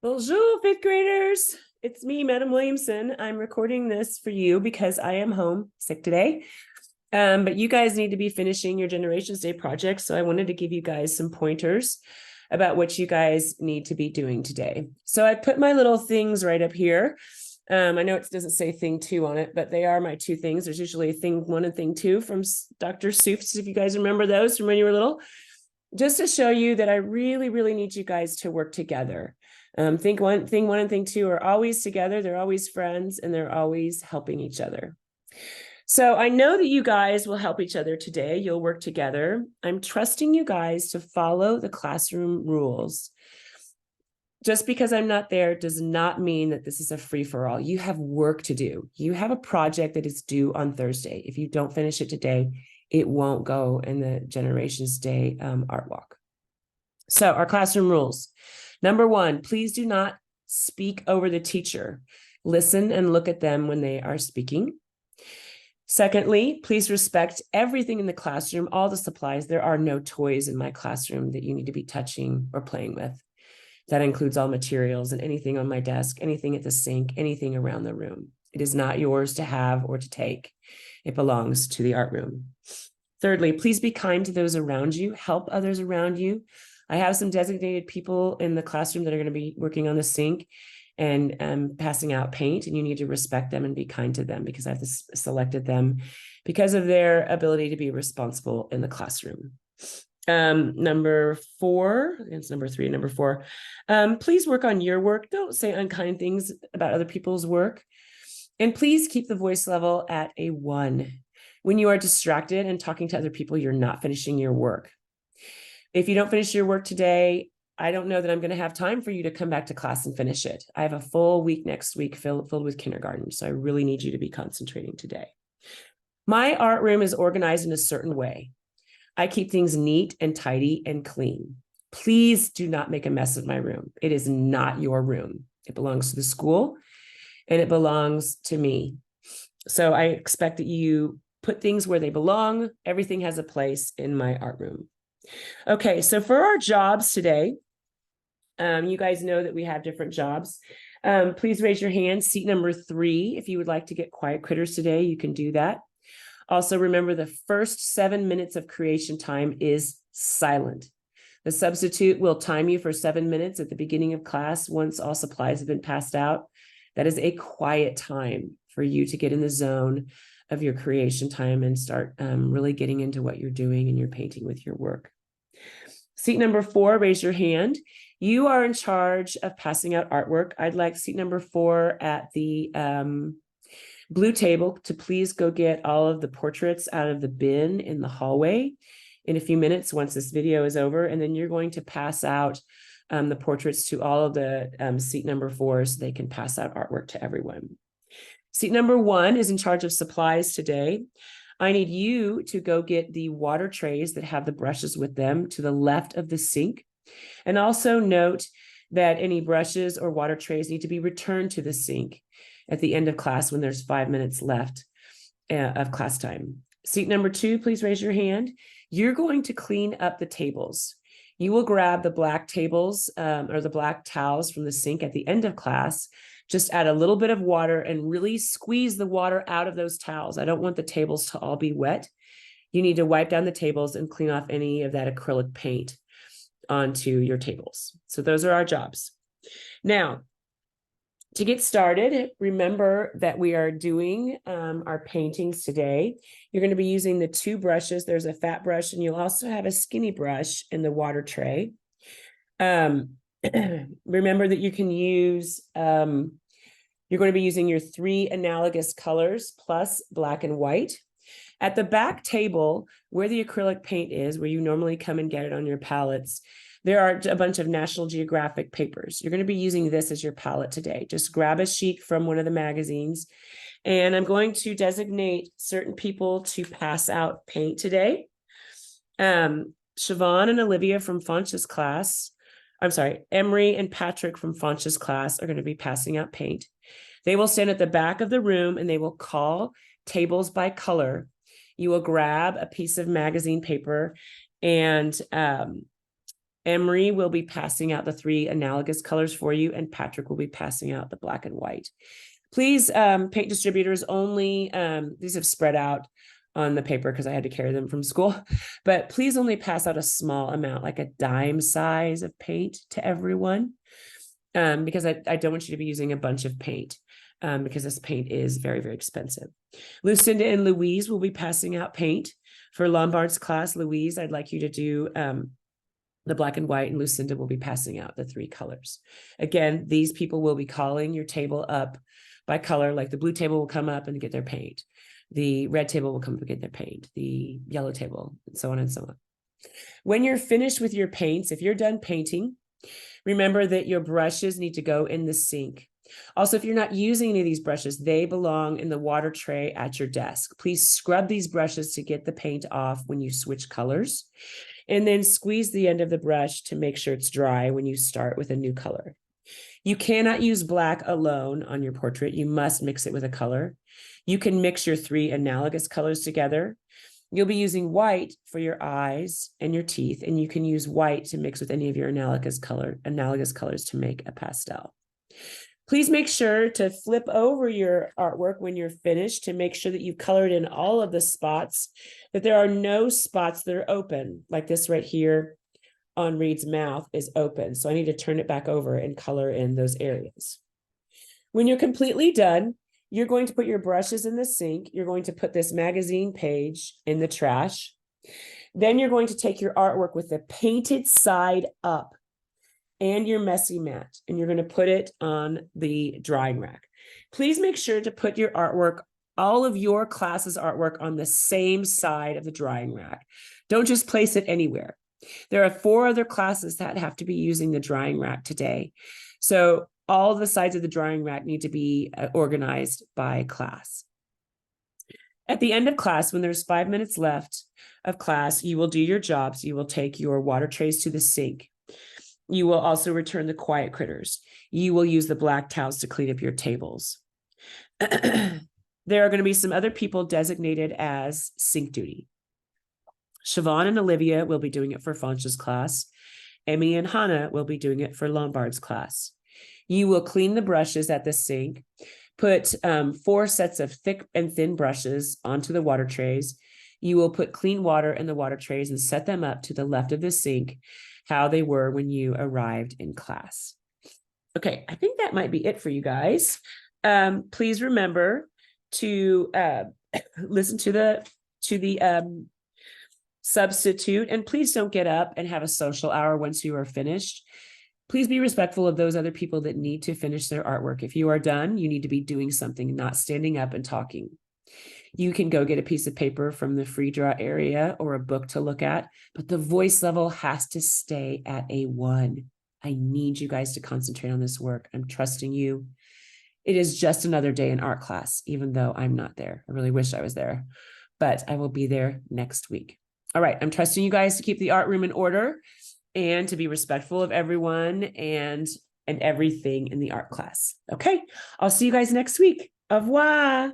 Bonjour, fifth graders. It's me, Madam Williamson. I'm recording this for you because I am home sick today. But you guys need to be finishing your Generations Day project. So I wanted to give you guys some pointers about what you guys need to be doing today. So I put my little things right up here. I know it doesn't say thing two on it, but they are my two things. There's usually a thing one and thing two from Dr. Seuss, if you guys remember those from when you were little, just to show you that I really, really need you guys to work together. Thing one and thing two are always together. They're always friends and they're always helping each other. So I know that you guys will help each other today. You'll work together. I'm trusting you guys to follow the classroom rules. Just because I'm not there does not mean that this is a free-for-all. You have work to do. You have a project that is due on Thursday. If you don't finish it today, it won't go in the Generations Day art walk. So our classroom rules. Number one, please do not speak over the teacher. Listen and look at them when they are speaking. Secondly, please respect everything in the classroom, all the supplies. There are no toys in my classroom that you need to be touching or playing with. That includes all materials and anything on my desk, anything at the sink, anything around the room. It is not yours to have or to take. It belongs to the art room. Thirdly, please be kind to those around you. Help others around you. I have some designated people in the classroom that are going to be working on the sink and passing out paint, and you need to respect them and be kind to them because I've selected them because of their ability to be responsible in the classroom. Number four, it's number three, number four, please work on your work. Don't say unkind things about other people's work. And please keep the voice level at a 1. When you are distracted and talking to other people, you're not finishing your work. If you don't finish your work today, I don't know that I'm going to have time for you to come back to class and finish it. I have a full week next week filled with kindergarten, so I really need you to be concentrating today. My art room is organized in a certain way. I keep things neat and tidy and clean. Please do not make a mess of my room. It is not your room. It belongs to the school and it belongs to me. So I expect that you put things where they belong. Everything has a place in my art room. Okay, so for our jobs today, you guys know that we have different jobs. Please raise your hand, seat number 3. If you would like to get quiet critters today, you can do that. Also, remember the first 7 minutes of creation time is silent. The substitute will time you for 7 minutes at the beginning of class once all supplies have been passed out. That is a quiet time for you to get in the zone of your creation time and start really getting into what you're doing and you're painting with your work. Seat number 4, raise your hand. You are in charge of passing out artwork. I'd like seat number 4 at the blue table to please go get all of the portraits out of the bin in the hallway in a few minutes once this video is over. And then you're going to pass out the portraits to all of the seat number 4 so they can pass out artwork to everyone. Seat number 1 is in charge of supplies today. I need you to go get the water trays that have the brushes with them to the left of the sink. And also note that any brushes or water trays need to be returned to the sink at the end of class when there's 5 minutes left of class time. Seat number 2, please raise your hand. You're going to clean up the tables. You will grab the black tables or the black towels from the sink at the end of class. Just add a little bit of water and really squeeze the water out of those towels. I don't want the tables to all be wet. You need to wipe down the tables and clean off any of that acrylic paint onto your tables. So those are our jobs. Now, to get started, remember that we are doing our paintings today. You're going to be using the 2 brushes. There's a fat brush, and you'll also have a skinny brush in the water tray. Remember that you can use, you're going to be using your 3 analogous colors plus black and white. At the back table, where the acrylic paint is, where you normally come and get it on your palettes, there are a bunch of National Geographic papers. You're going to be using this as your palette today. Just grab a sheet from one of the magazines, and I'm going to designate certain people to pass out paint today. Siobhan and Olivia from Fonch's class, Emery and Patrick from Fonch's class are going to be passing out paint. They will stand at the back of the room and they will call tables by color. You will grab a piece of magazine paper and Emery will be passing out the 3 analogous colors for you, and Patrick will be passing out the black and white. Please, paint distributors only, these have spread out on the paper because I had to carry them from school, but please only pass out a small amount, like a dime size of paint to everyone, because I don't want you to be using a bunch of paint, because this paint is very, very expensive. Lucinda and Louise will be passing out paint. For Lombard's class, Louise, I'd like you to do the black and white, and Lucinda will be passing out the 3 colors. Again, these people will be calling your table up by color, like the blue table will come up and get their paint. The red table will come up and get their paint, the yellow table, and so on and so on. When you're finished with your paints, if you're done painting, remember that your brushes need to go in the sink. Also, if you're not using any of these brushes, they belong in the water tray at your desk. Please scrub these brushes to get the paint off when you switch colors, and then squeeze the end of the brush to make sure it's dry when you start with a new color. You cannot use black alone on your portrait. You must mix it with a color. You can mix your 3 analogous colors together. You'll be using white for your eyes and your teeth, and you can use white to mix with any of your analogous colors to make a pastel. Please make sure to flip over your artwork when you're finished to make sure that you've colored in all of the spots, that there are no spots that are open, like this right here on Reed's mouth is open. So I need to turn it back over and color in those areas. When you're completely done, you're going to put your brushes in the sink. You're going to put this magazine page in the trash. Then you're going to take your artwork with the painted side up and your messy mat, and you're going to put it on the drying rack. Please make sure to put your artwork, all of your class's artwork, on the same side of the drying rack. Don't just place it anywhere. There are 4 other classes that have to be using the drying rack today. So all the sides of the drying rack need to be organized by class. At the end of class, when there's 5 minutes left of class, you will do your jobs. You will take your water trays to the sink. You will also return the quiet critters. You will use the black towels to clean up your tables. There are going to be some other people designated as sink duty. Siobhan and Olivia will be doing it for Faunch's class. Emmy and Hannah will be doing it for Lombard's class. You will clean the brushes at the sink, put 4 sets of thick and thin brushes onto the water trays. You will put clean water in the water trays and set them up to the left of the sink, how they were when you arrived in class. Okay, I think that might be it for you guys. Please remember to listen to the substitute, and please don't get up and have a social hour once you are finished. Please be respectful of those other people that need to finish their artwork. If you are done, you need to be doing something, not standing up and talking. You can go get a piece of paper from the free draw area or a book to look at, but the voice level has to stay at a 1. I need you guys to concentrate on this work. I'm trusting you. It is just another day in art class, even though I'm not there. I really wish I was there, but I will be there next week. All right, I'm trusting you guys to keep the art room in order and to be respectful of everyone and everything in the art class. Okay, I'll see you guys next week. Au revoir.